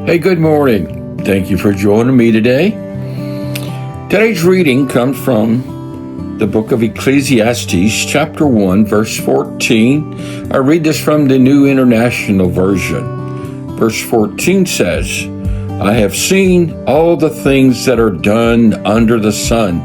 Hey, good morning. Thank you for joining me today. Today's reading comes from the book of Ecclesiastes, chapter 1, verse 14. I read this from the New International Version. Verse 14 says, I have seen all the things that are done under the sun,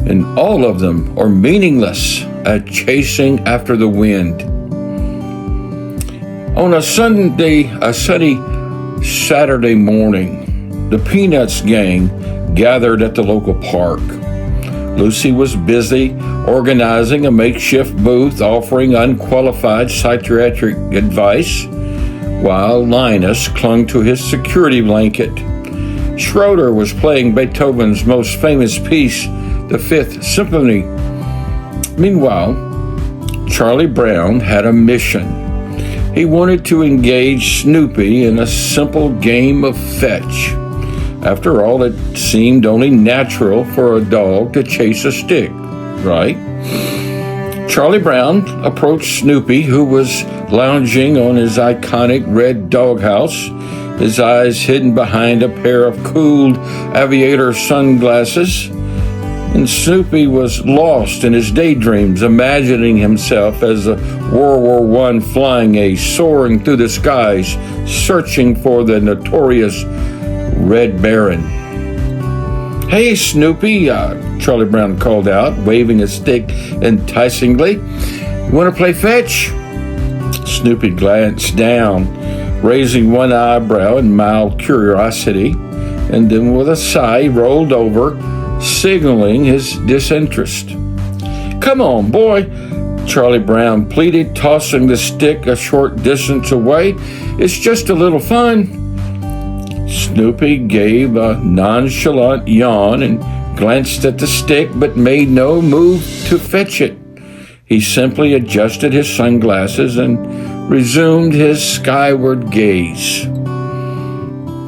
and all of them are meaningless at chasing after the wind. On a sunny Saturday morning, the Peanuts gang gathered at the local park. Lucy was busy organizing a makeshift booth offering unqualified psychiatric advice, while Linus clung to his security blanket. Schroeder was playing Beethoven's most famous piece, the Fifth Symphony. Meanwhile, Charlie Brown had a mission. He wanted to engage Snoopy in a simple game of fetch. After all, it seemed only natural for a dog to chase a stick, right? Charlie Brown approached Snoopy, who was lounging on his iconic red doghouse, his eyes hidden behind a pair of cooled aviator sunglasses. And Snoopy was lost in his daydreams, imagining himself as a World War I flying ace soaring through the skies, searching for the notorious Red Baron. Hey, Snoopy, Charlie Brown called out, waving his stick enticingly. You want to play fetch? Snoopy glanced down, raising one eyebrow in mild curiosity, and then with a sigh, he rolled over, signaling his disinterest. Come on, boy, Charlie Brown pleaded, tossing the stick a short distance away. It's just a little fun. Snoopy gave a nonchalant yawn and glanced at the stick, but made no move to fetch it. He simply adjusted his sunglasses and resumed his skyward gaze.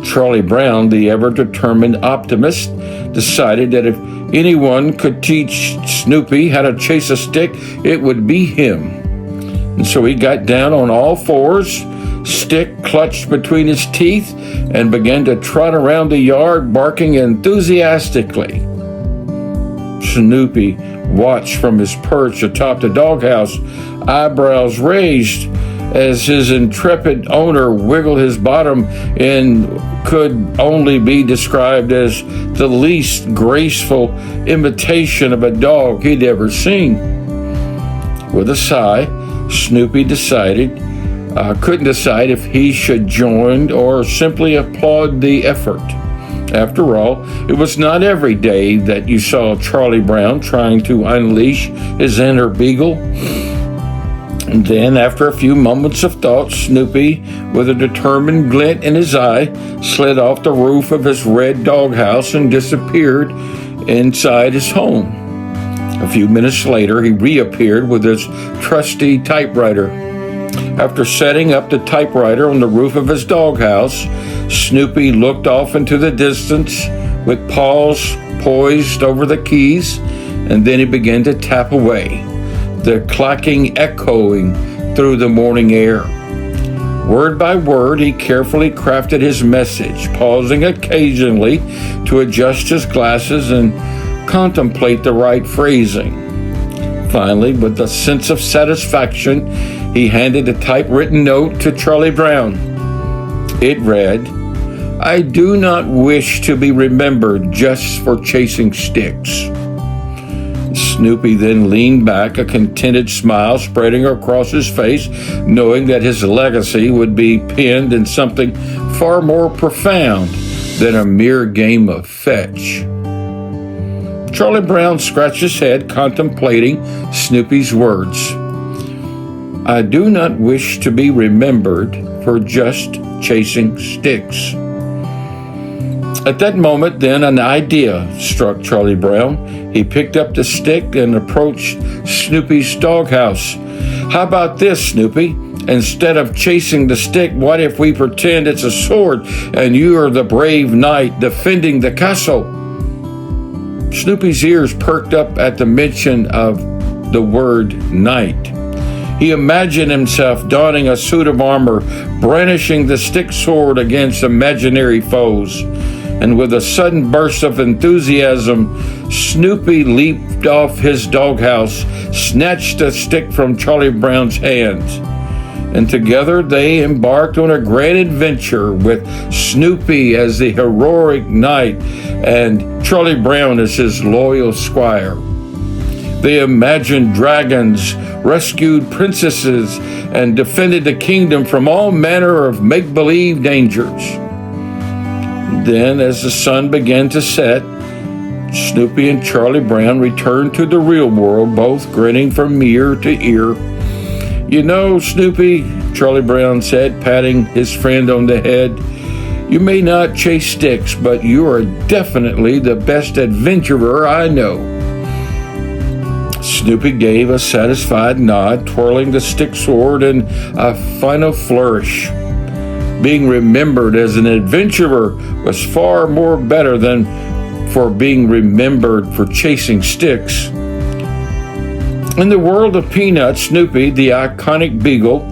Charlie Brown, the ever-determined optimist, decided that if anyone could teach Snoopy how to chase a stick, it would be him. And so he got down on all fours, stick clutched between his teeth, and began to trot around the yard, barking enthusiastically. Snoopy watched from his perch atop the doghouse, eyebrows raised, as his intrepid owner wiggled his bottom in could only be described as the least graceful imitation of a dog he'd ever seen. With a sigh, Snoopy couldn't decide if he should join or simply applaud the effort. After all, it was not every day that you saw Charlie Brown trying to unleash his inner beagle. And then, after a few moments of thought, Snoopy, with a determined glint in his eye, slid off the roof of his red doghouse and disappeared inside his home. A few minutes later, he reappeared with his trusty typewriter. After setting up the typewriter on the roof of his doghouse, Snoopy looked off into the distance with paws poised over the keys, and then he began to tap away, the clacking echoing through the morning air. Word by word, he carefully crafted his message, pausing occasionally to adjust his glasses and contemplate the right phrasing. Finally, with a sense of satisfaction, he handed the typewritten note to Charlie Brown. It read, I do not wish to be remembered just for chasing sticks. Snoopy then leaned back, a contented smile spreading across his face, knowing that his legacy would be pinned in something far more profound than a mere game of fetch. Charlie Brown scratched his head, contemplating Snoopy's words. I do not wish to be remembered for just chasing sticks. At that moment, then, an idea struck Charlie Brown. He picked up the stick and approached Snoopy's doghouse. How about this, Snoopy? Instead of chasing the stick, what if we pretend it's a sword and you are the brave knight defending the castle? Snoopy's ears perked up at the mention of the word knight. He imagined himself donning a suit of armor, brandishing the stick sword against imaginary foes. And with a sudden burst of enthusiasm, Snoopy leaped off his doghouse, snatched a stick from Charlie Brown's hands, and together they embarked on a great adventure with Snoopy as the heroic knight and Charlie Brown as his loyal squire. They imagined dragons, rescued princesses, and defended the kingdom from all manner of make-believe dangers. Then, as the sun began to set, Snoopy and Charlie Brown returned to the real world, both grinning from ear to ear. "You know, Snoopy," Charlie Brown said, patting his friend on the head, "you may not chase sticks, but you are definitely the best adventurer I know." Snoopy gave a satisfied nod, twirling the stick sword in a final flourish. Being remembered as an adventurer was far more better than for being remembered for chasing sticks. In the world of Peanuts, Snoopy, the iconic beagle,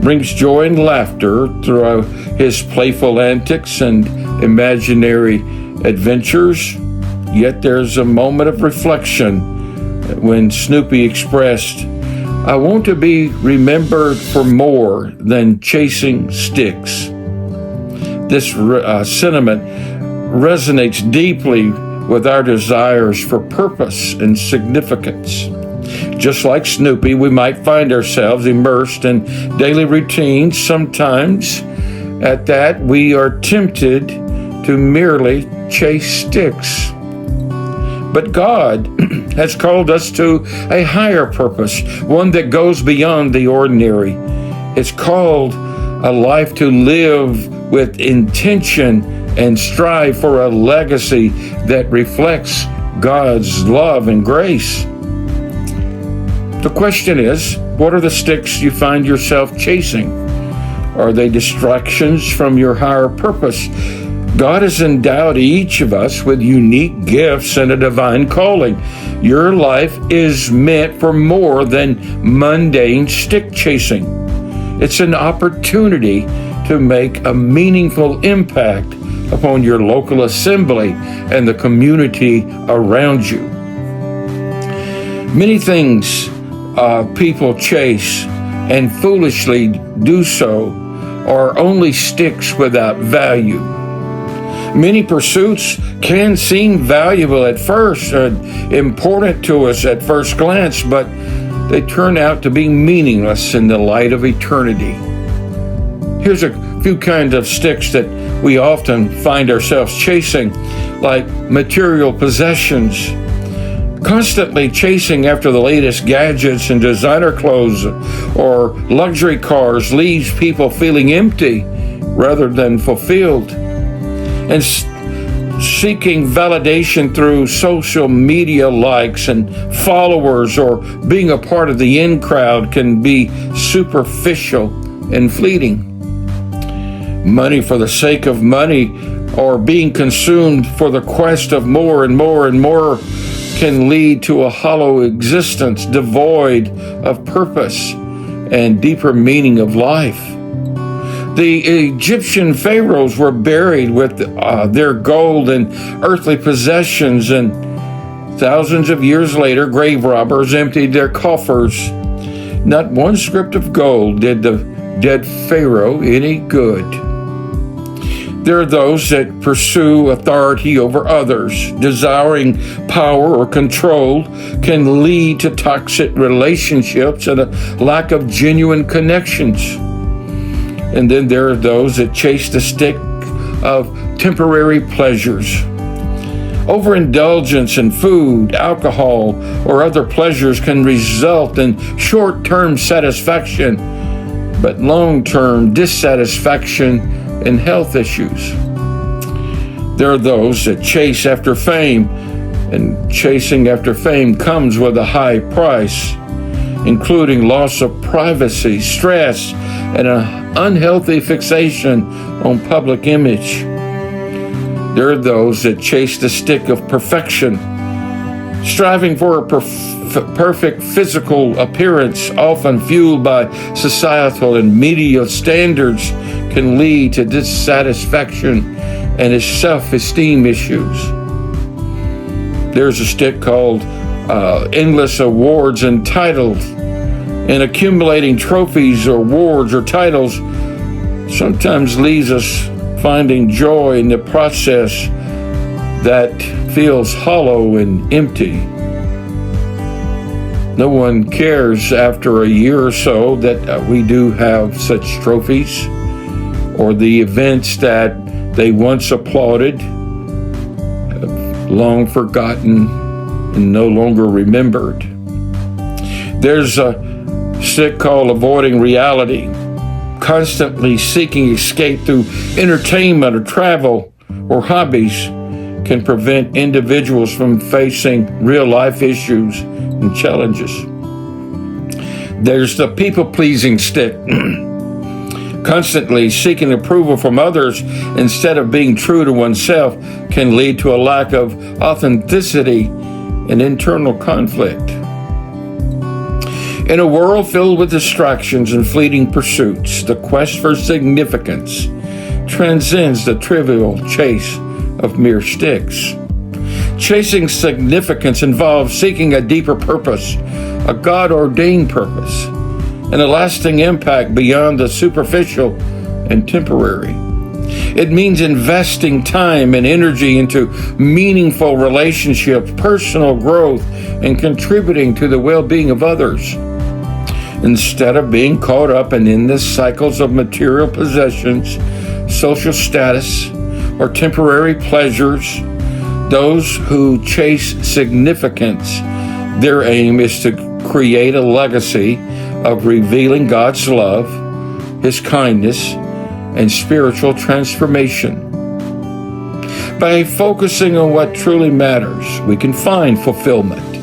brings joy and laughter through his playful antics and imaginary adventures. Yet there's a moment of reflection when Snoopy expressed, "I want to be remembered for more than chasing sticks." This sentiment resonates deeply with our desires for purpose and significance. Just like Snoopy, we might find ourselves immersed in daily routines. Sometimes, at that, we are tempted to merely chase sticks. But God has called us to a higher purpose, one that goes beyond the ordinary. It's called a life to live with intention and strive for a legacy that reflects God's love and grace. The question is, what are the sticks you find yourself chasing? Are they distractions from your higher purpose? God has endowed each of us with unique gifts and a divine calling. Your life is meant for more than mundane stick chasing. It's an opportunity to make a meaningful impact upon your local assembly and the community around you. Many things people chase and foolishly do so are only sticks without value. Many pursuits can seem valuable at first, important to us at first glance, but they turn out to be meaningless in the light of eternity. Here's a few kinds of sticks that we often find ourselves chasing, like material possessions. Constantly chasing after the latest gadgets and designer clothes or luxury cars leaves people feeling empty rather than fulfilled. And seeking validation through social media likes and followers or being a part of the in crowd can be superficial and fleeting. Money for the sake of money or being consumed for the quest of more and more and more can lead to a hollow existence devoid of purpose and deeper meaning of life. The Egyptian pharaohs were buried with their gold and earthly possessions, and thousands of years later, grave robbers emptied their coffers. Not one script of gold did the dead pharaoh any good. There are those that pursue authority over others. Desiring power or control can lead to toxic relationships and a lack of genuine connections. And then there are those that chase the stick of temporary pleasures. Overindulgence in food, alcohol, or other pleasures can result in short-term satisfaction, but long-term dissatisfaction and health issues. There are those that chase after fame, and chasing after fame comes with a high price, including loss of privacy, stress, and an unhealthy fixation on public image. There are those that chase the stick of perfection, striving for a perfect physical appearance, often fueled by societal and media standards, can lead to dissatisfaction and self-esteem issues. There's a stick called endless awards and titles, and accumulating trophies or awards or titles sometimes leaves us finding joy in the process that feels hollow and empty. No one cares after a year or so that we do have such trophies, or the events that they once applauded have long forgotten and no longer remembered. There's a stick called avoiding reality, constantly seeking escape through entertainment or travel or hobbies can prevent individuals from facing real life issues and challenges. There's the people-pleasing stick. Constantly seeking approval from others instead of being true to oneself can lead to a lack of authenticity and internal conflict. In a world filled with distractions and fleeting pursuits, the quest for significance transcends the trivial chase of mere sticks. Chasing significance involves seeking a deeper purpose, a God-ordained purpose, and a lasting impact beyond the superficial and temporary. It means investing time and energy into meaningful relationships, personal growth, and contributing to the well-being of others. Instead of being caught up in endless cycles of material possessions, social status, or temporary pleasures, those who chase significance, their aim is to create a legacy of revealing God's love, His kindness, and spiritual transformation. By focusing on what truly matters, we can find fulfillment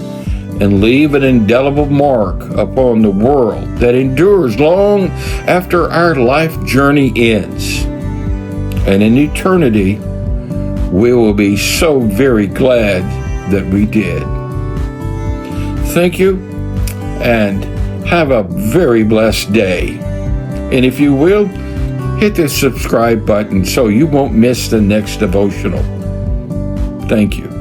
and leave an indelible mark upon the world that endures long after our life journey ends. And in eternity, we will be so very glad that we did. Thank you, and have a very blessed day. And if you will, hit the subscribe button so you won't miss the next devotional. Thank you.